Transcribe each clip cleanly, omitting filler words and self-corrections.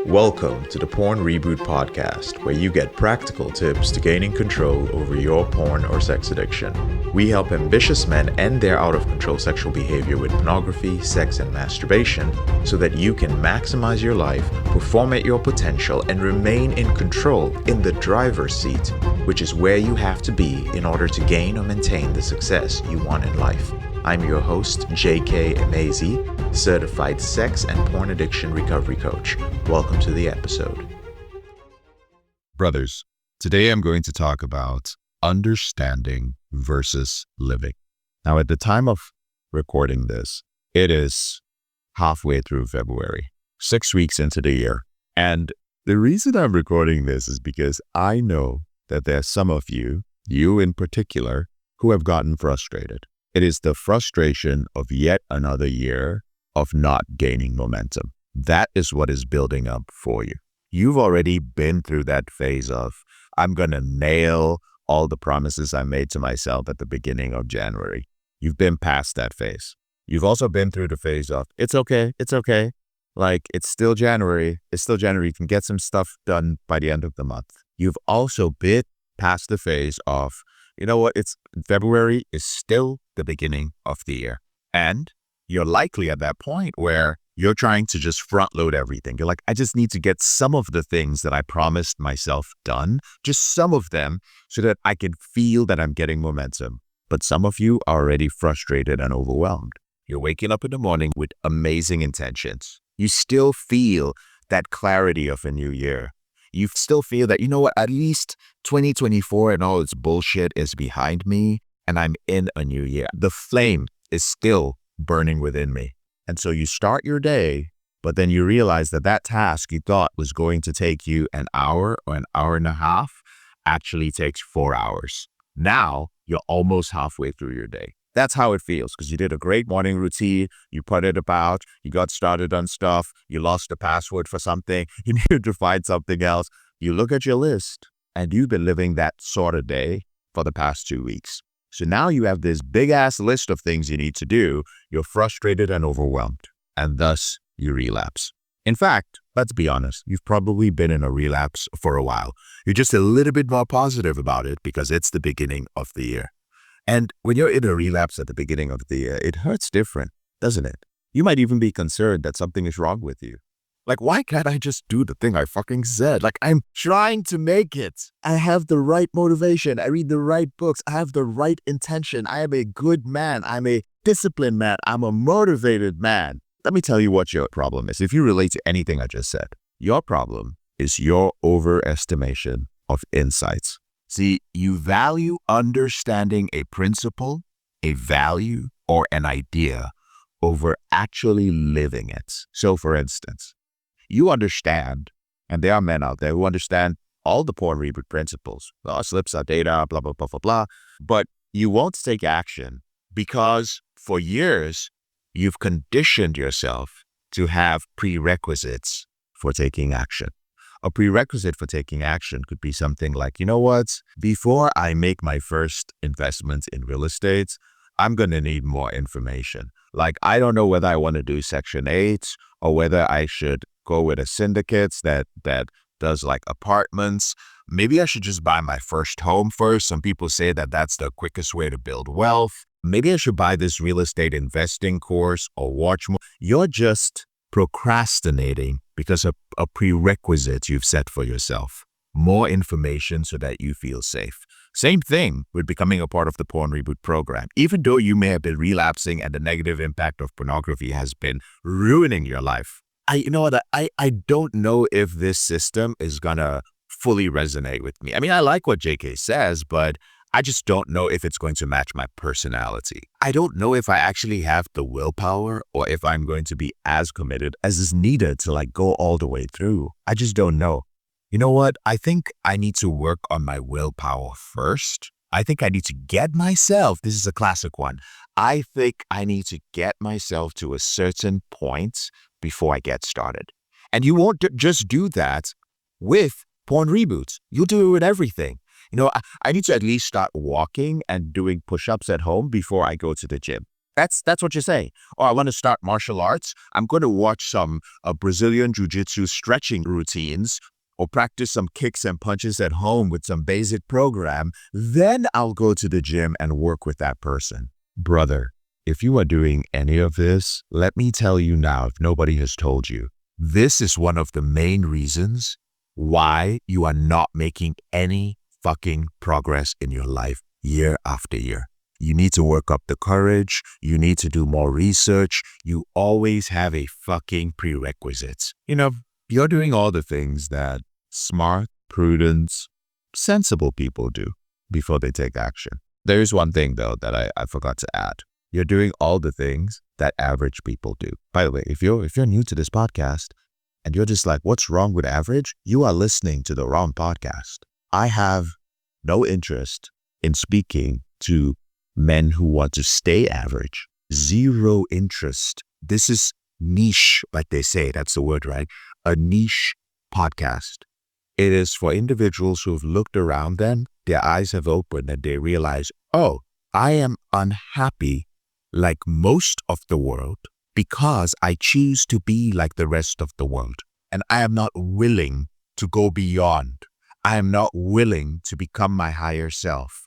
Welcome to the Porn Reboot podcast, where you get practical tips to gaining control over your porn or sex addiction. We help ambitious men end their out-of-control sexual behavior with pornography, sex, and masturbation so that you can maximize your life, perform at your potential, and remain in control in the driver's seat, which is where you have to be in order to gain or maintain the success you want in life. I'm your host, J.K. Emezi, certified sex and porn addiction recovery coach. Welcome to the episode. Brothers, today I'm going to talk about understanding versus living. Now, at the time of recording this, it is halfway through February, 6 weeks into the year. And the reason I'm recording this is because I know that there are some of you in particular, who have gotten frustrated. It is the frustration of yet another year of not gaining momentum. That is what is building up for you. You've already been through that phase of, I'm going to nail all the promises I made to myself at the beginning of January. You've been past that phase. You've also been through the phase of, it's okay. Like, it's still January. You can get some stuff done by the end of the month. You've also been past the phase of, you know what, February is still the beginning of the year. And you're likely at that point where you're trying to just front load everything. You're like, I just need to get some of the things that I promised myself done, just some of them, so that I can feel that I'm getting momentum. But some of you are already frustrated and overwhelmed. You're waking up in the morning with amazing intentions. You still feel that clarity of a new year. You still feel that, you know what, at least 2024 and all its bullshit is behind me and I'm in a new year. The flame is still burning within me. And so you start your day, but then you realize that that task you thought was going to take you an hour or an hour and a half actually takes 4 hours. Now you're almost halfway through your day. That's how it feels, because you did a great morning routine, you put it about, you got started on stuff, you lost the password for something, you needed to find something else. You look at your list, and you've been living that sort of day for the past 2 weeks. So now you have this big-ass list of things you need to do, you're frustrated and overwhelmed, and thus you relapse. In fact, let's be honest, you've probably been in a relapse for a while. You're just a little bit more positive about it because it's the beginning of the year. And when you're in a relapse at the beginning of the year, it hurts different, doesn't it? You might even be concerned that something is wrong with you. Like, why can't I just do the thing I fucking said? Like, I'm trying to make it. I have the right motivation. I read the right books. I have the right intention. I am a good man. I'm a disciplined man. I'm a motivated man. Let me tell you what your problem is. If you relate to anything I just said, your problem is your overestimation of insights. See, you value understanding a principle, a value, or an idea over actually living it. So, for instance, you understand, and there are men out there who understand all the porn reboot principles. Well, slips are data, blah, blah, blah, blah, blah. But you won't take action because for years, you've conditioned yourself to have prerequisites for taking action. A prerequisite for taking action could be something like, you know what, before I make my first investment in real estate, I'm going to need more information. Like, I don't know whether I want to do Section 8 or whether I should go with a syndicate that does like apartments. Maybe I should just buy my first home first. Some people say that that's the quickest way to build wealth. Maybe I should buy this real estate investing course or watch more. You're just procrastinating because of a prerequisite you've set for yourself. More information so that you feel safe. Same thing with becoming a part of the Porn Reboot program. Even though you may have been relapsing and the negative impact of pornography has been ruining your life, I don't know if this system is going to fully resonate with me. I mean, I like what JK says, but I just don't know if it's going to match my personality. I don't know if I actually have the willpower or if I'm going to be as committed as is needed to like go all the way through. I just don't know. You know what? I think I need to work on my willpower first. I think I need to get myself, this is a classic one. I think I need to get myself to a certain point before I get started. And you won't just do that with Porn Reboots. You'll do it with everything. You know, I need to at least start walking and doing push-ups at home before I go to the gym. That's what you say. Oh, I want to start martial arts. I'm going to watch some Brazilian jiu-jitsu stretching routines or practice some kicks and punches at home with some basic program. Then I'll go to the gym and work with that person. Brother, if you are doing any of this, let me tell you now, if nobody has told you, this is one of the main reasons why you are not making any fucking progress in your life year after year. You need to work up the courage. You need to do more research. You always have a fucking prerequisites. You're doing all the things that smart, prudent, sensible people do before they take action. There is one thing, though, that I forgot to add. You're doing all the things that average people do. By the way, if you're new to this podcast and you're just like, what's wrong with average? You are listening to the wrong podcast. I have no interest in speaking to men who want to stay average. Zero interest. This is niche, like they say. That's the word, right? A niche podcast. It is for individuals who have looked around them, their eyes have opened, and they realize, oh, I am unhappy like most of the world because I choose to be like the rest of the world. And I am not willing to go beyond. I am not willing to become my higher self.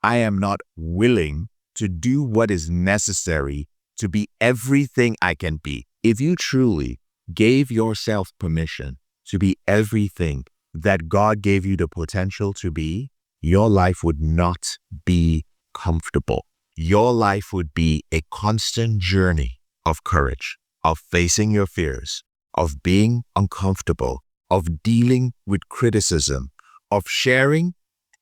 I am not willing to do what is necessary to be everything I can be. If you truly gave yourself permission to be everything that God gave you the potential to be, your life would not be comfortable. Your life would be a constant journey of courage, of facing your fears, of being uncomfortable, of dealing with criticism, of sharing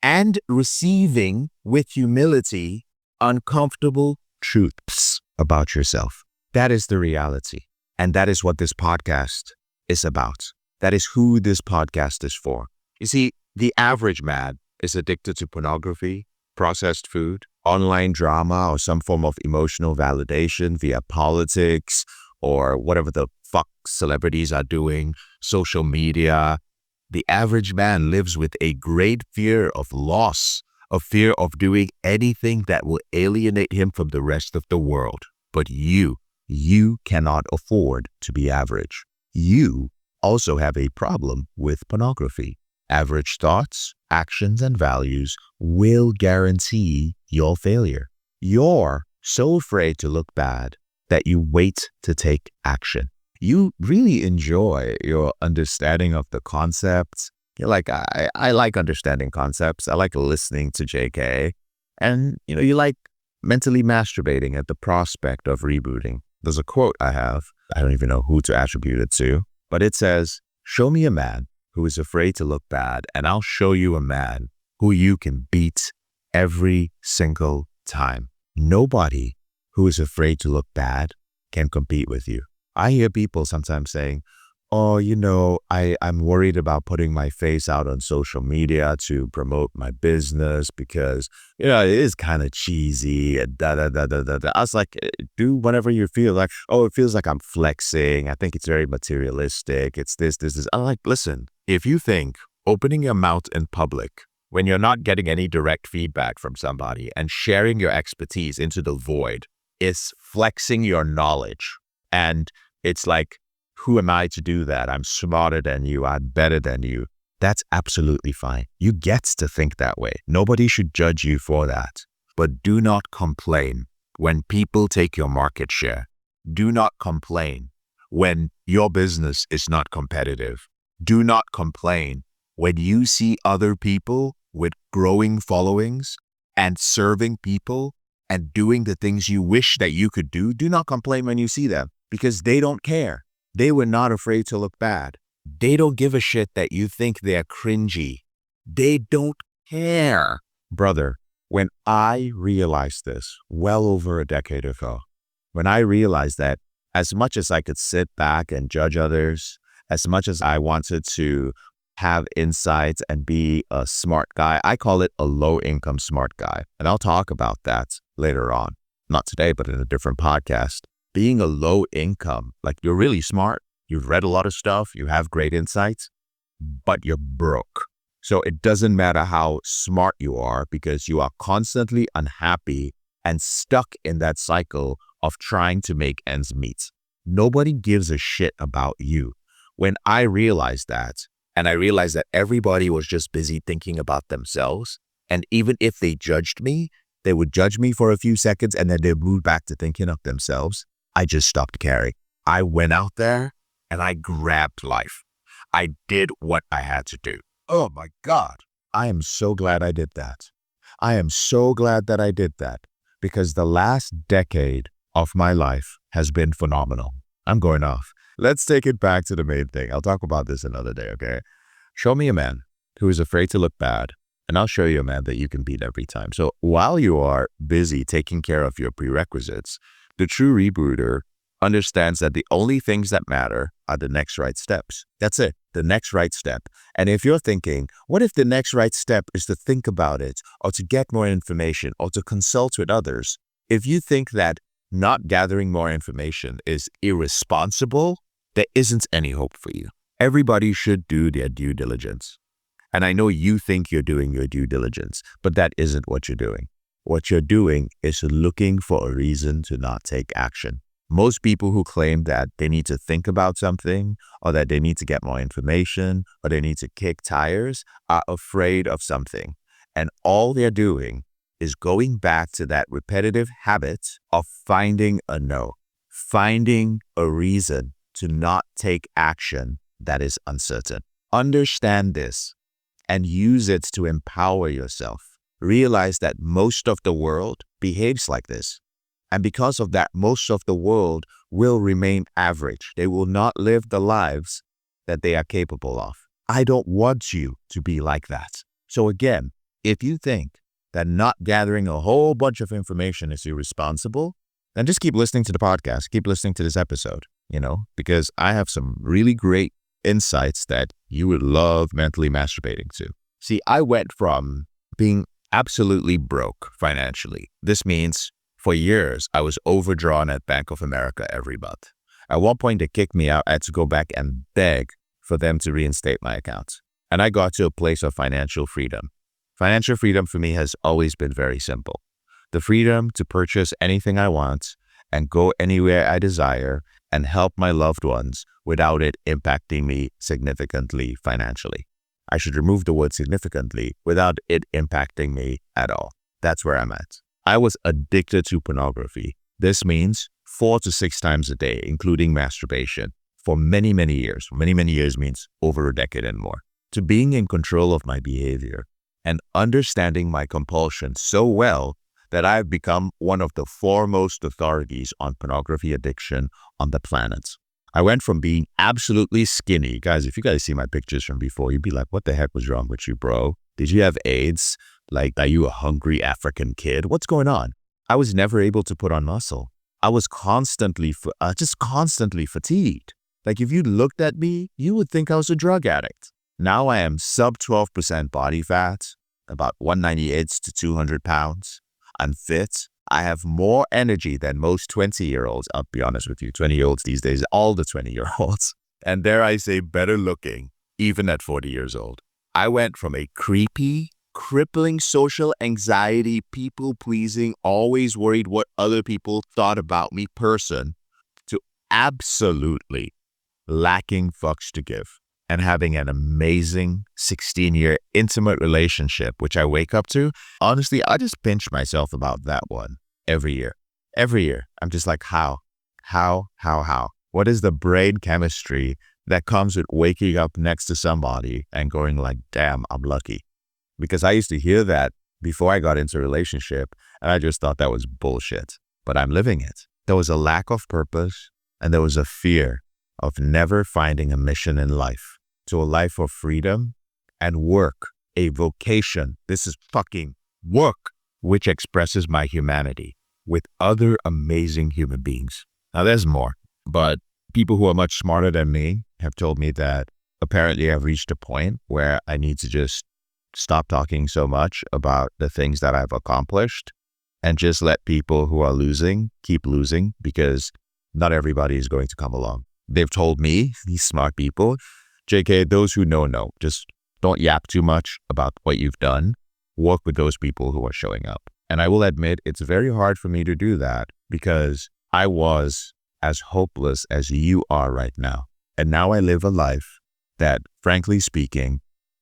and receiving with humility uncomfortable truths about yourself. That is the reality. And that is what this podcast is about. That is who this podcast is for. You see, the average man is addicted to pornography, processed food, online drama, or some form of emotional validation via politics or whatever the fuck celebrities are doing, social media. The average man lives with a great fear of loss, a fear of doing anything that will alienate him from the rest of the world. But you cannot afford to be average. You also have a problem with pornography. Average thoughts, actions, and values will guarantee your failure. You're so afraid to look bad that you wait to take action. You really enjoy your understanding of the concepts. You're like, I like understanding concepts. I like listening to JK. And, you like mentally masturbating at the prospect of rebooting. There's a quote I have. I don't even know who to attribute it to. But it says, show me a man who is afraid to look bad, and I'll show you a man who you can beat every single time. Nobody who is afraid to look bad can compete with you. I hear people sometimes saying, oh, I'm worried about putting my face out on social media to promote my business because, it is kind of cheesy and da. I was like, do whatever you feel like. Oh, it feels like I'm flexing. I think it's very materialistic. It's this. I'm like, listen, if you think opening your mouth in public when you're not getting any direct feedback from somebody and sharing your expertise into the void is flexing your knowledge, and it's like, who am I to do that? I'm smarter than you. I'm better than you. That's absolutely fine. You get to think that way. Nobody should judge you for that. But do not complain when people take your market share. Do not complain when your business is not competitive. Do not complain when you see other people with growing followings and serving people and doing the things you wish that you could do. Do not complain when you see them because they don't care. They were not afraid to look bad. They don't give a shit that you think they're cringy. They don't care. Brother, when I realized this well over a decade ago, when I realized that as much as I could sit back and judge others, as much as I wanted to have insights and be a smart guy, I call it a low-income smart guy. And I'll talk about that later on. Not today, but in a different podcast. Being a low income, like you're really smart, you've read a lot of stuff, you have great insights, but you're broke. So it doesn't matter how smart you are because you are constantly unhappy and stuck in that cycle of trying to make ends meet. Nobody gives a shit about you. When I realized that, and I realized that everybody was just busy thinking about themselves, and even if they judged me, they would judge me for a few seconds and then they'd move back to thinking of themselves, I just stopped caring. I went out there and I grabbed life. I did what I had to do. Oh my God. I am so glad I did that. I am so glad that I did that because the last decade of my life has been phenomenal. I'm going off. Let's take it back to the main thing. I'll talk about this another day, okay? Show me a man who is afraid to look bad, and I'll show you a man that you can beat every time. So while you are busy taking care of your prerequisites, the true rebooter understands that the only things that matter are the next right steps. That's it, the next right step. And if you're thinking, what if the next right step is to think about it or to get more information or to consult with others? If you think that not gathering more information is irresponsible, there isn't any hope for you. Everybody should do their due diligence. And I know you think you're doing your due diligence, but that isn't what you're doing. What you're doing is looking for a reason to not take action. Most people who claim that they need to think about something or that they need to get more information or they need to kick tires are afraid of something. And all they're doing is going back to that repetitive habit of finding a no, finding a reason to not take action that is uncertain. Understand this and use it to empower yourself. Realize that most of the world behaves like this. And because of that, most of the world will remain average. They will not live the lives that they are capable of. I don't want you to be like that. So again, if you think that not gathering a whole bunch of information is irresponsible, then just keep listening to the podcast, keep listening to this episode, because I have some really great insights that you would love mentally masturbating to. See, I went from being absolutely broke financially. This means for years, I was overdrawn at Bank of America every month. At one point, they kicked me out. I had to go back and beg for them to reinstate my account. And I got to a place of financial freedom. Financial freedom for me has always been very simple. The freedom to purchase anything I want and go anywhere I desire and help my loved ones without it impacting me significantly financially. I should remove the word significantly without it impacting me at all. That's where I'm at. I was addicted to pornography. This means 4 to 6 times a day, including masturbation, for many, many years. Many, many years means over a decade and more. To being in control of my behavior and understanding my compulsion so well that I've become one of the foremost authorities on pornography addiction on the planet. I went from being absolutely skinny. Guys, if you guys see my pictures from before, you'd be like, what the heck was wrong with you, bro? Did you have AIDS? Like, are you a hungry African kid? What's going on? I was never able to put on muscle. I was constantly fatigued. Like, if you looked at me, you would think I was a drug addict. Now I am sub 12% body fat, about 198 to 200 pounds. I'm fit. I have more energy than most 20-year-olds. I'll be honest with you, 20-year-olds these days, all the 20-year-olds. And dare I say, better looking, even at 40 years old. I went from a creepy, crippling social anxiety, people-pleasing, always worried what other people thought about me person to absolutely lacking fucks to give and having an amazing 16-year intimate relationship, which I wake up to. Honestly, I just pinch myself about that one every year. Every year. I'm just like, how? What is the brain chemistry that comes with waking up next to somebody and going like, damn, I'm lucky? Because I used to hear that before I got into a relationship, and I just thought that was bullshit. But I'm living it. There was a lack of purpose, and there was a fear of never finding a mission in life. To a life of freedom and work, a vocation. This is fucking work, which expresses my humanity with other amazing human beings. Now there's more, but people who are much smarter than me have told me that apparently I've reached a point where I need to just stop talking so much about the things that I've accomplished and just let people who are losing keep losing, because not everybody is going to come along. They've told me, these smart people, JK, those who know, just don't yap too much about what you've done. Work with those people who are showing up. And I will admit, it's very hard for me to do that because I was as hopeless as you are right now. And now I live a life that, frankly speaking,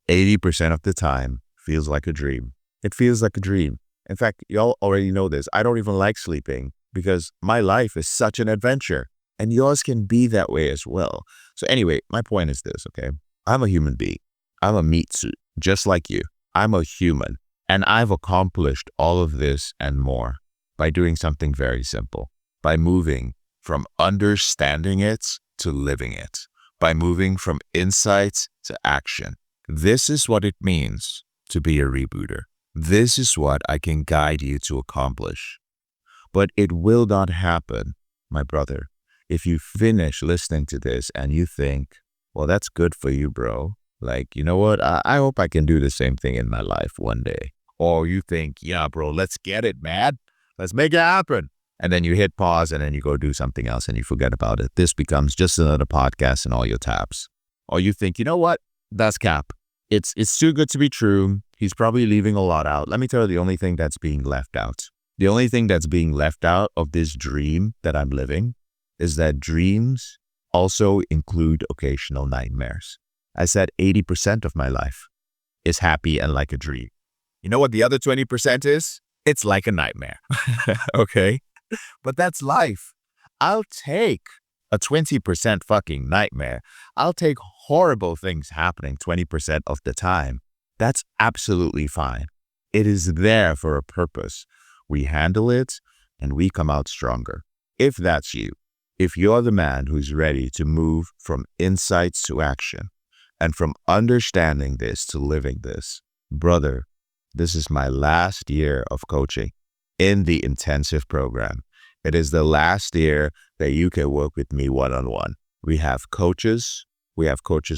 80% of the time feels like a dream. It feels like a dream. In fact, y'all already know this. I don't even like sleeping because my life is such an adventure, and yours can be that way as well. So anyway, my point is this, okay? I'm a human being. I'm a meat suit, just like you. I'm a human, and I've accomplished all of this and more by doing something very simple, by moving from understanding it to living it, by moving from insight to action. This is what it means to be a rebooter. This is what I can guide you to accomplish. But it will not happen, my brother, if you finish listening to this and you think, well, that's good for you, bro. Like, you know what? I hope I can do the same thing in my life one day. Or you think, yeah, bro, let's get it, man. Let's make it happen. And then you hit pause and then you go do something else and you forget about it. This becomes just another podcast in all your tabs. Or you think, you know what? That's cap. It's too good to be true. He's probably leaving a lot out. Let me tell you the only thing that's being left out. The only thing that's being left out of this dream that I'm living is that dreams also include occasional nightmares. I said 80% of my life is happy and like a dream. You know what the other 20% is? It's like a nightmare. Okay? But that's life. I'll take a 20% fucking nightmare. I'll take horrible things happening 20% of the time. That's absolutely fine. It is there for a purpose. We handle it and we come out stronger. If that's you, if you're the man who's ready to move from insights to action and from understanding this to living this, brother, this is my last year of coaching in the intensive program. It is the last year that you can work with me one-on-one. We have coaches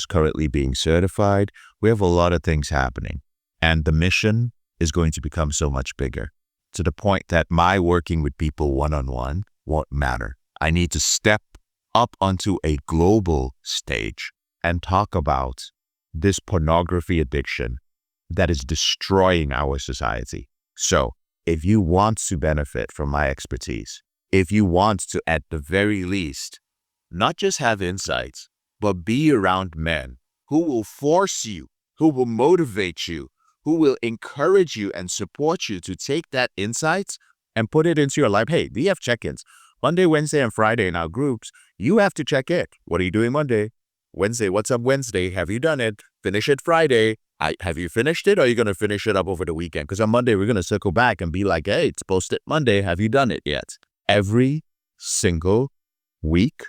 currently being certified. We have a lot of things happening. And the mission is going to become so much bigger to the point that my working with people one-on-one won't matter. I need to step up onto a global stage and talk about this pornography addiction that is destroying our society. So if you want to benefit from my expertise, if you want to, at the very least, not just have insights, but be around men who will force you, who will motivate you, who will encourage you and support you to take that insights and put it into your life. Hey, we have check-ins. Monday, Wednesday, and Friday in our groups. You have to check it. What are you doing Monday? Wednesday, what's up Wednesday? Have you done it? Finish it Friday. Have you finished it, or are you going to finish it up over the weekend? Because on Monday, we're going to circle back and be like, hey, it's posted Monday. Have you done it yet? Every single week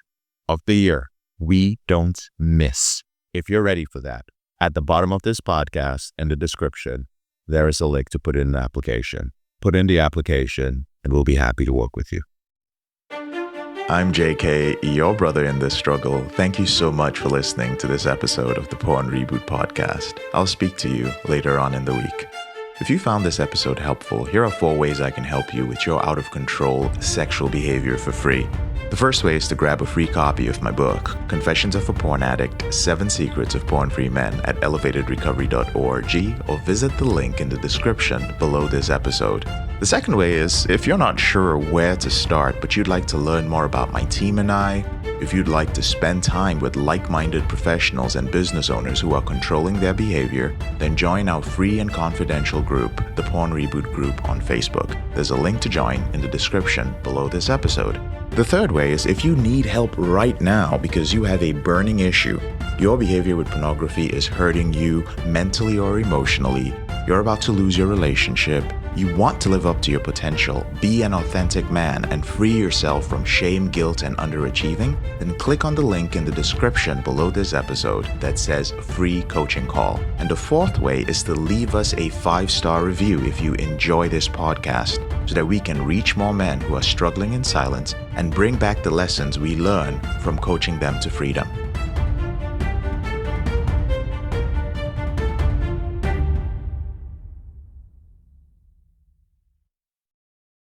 of the year, we don't miss. If you're ready for that, at the bottom of this podcast in the description, there is a link to put in an application. Put in the application and we'll be happy to work with you. I'm JK, your brother in this struggle. Thank you so much for listening to this episode of the Porn Reboot podcast. I'll speak to you later on in the week. If you found this episode helpful, here are 4 ways I can help you with your out-of-control sexual behavior for free. The first way is to grab a free copy of my book, Confessions of a Porn Addict, 7 Secrets of Porn-Free Men at elevatedrecovery.org, or visit the link in the description below this episode. The second way is, if you're not sure where to start, but you'd like to learn more about my team and I, if you'd like to spend time with like-minded professionals and business owners who are controlling their behavior, then join our free and confidential group, the Porn Reboot group on Facebook. There's a link to join in the description below this episode. The third way is, if you need help right now because you have a burning issue, your behavior with pornography is hurting you mentally or emotionally, you're about to lose your relationship, you want to live up to your potential, be an authentic man, and free yourself from shame, guilt, and underachieving, then click on the link in the description below this episode that says free coaching call. And the fourth way is to leave us a 5-star review if you enjoy this podcast, so that we can reach more men who are struggling in silence and bring back the lessons we learn from coaching them to freedom.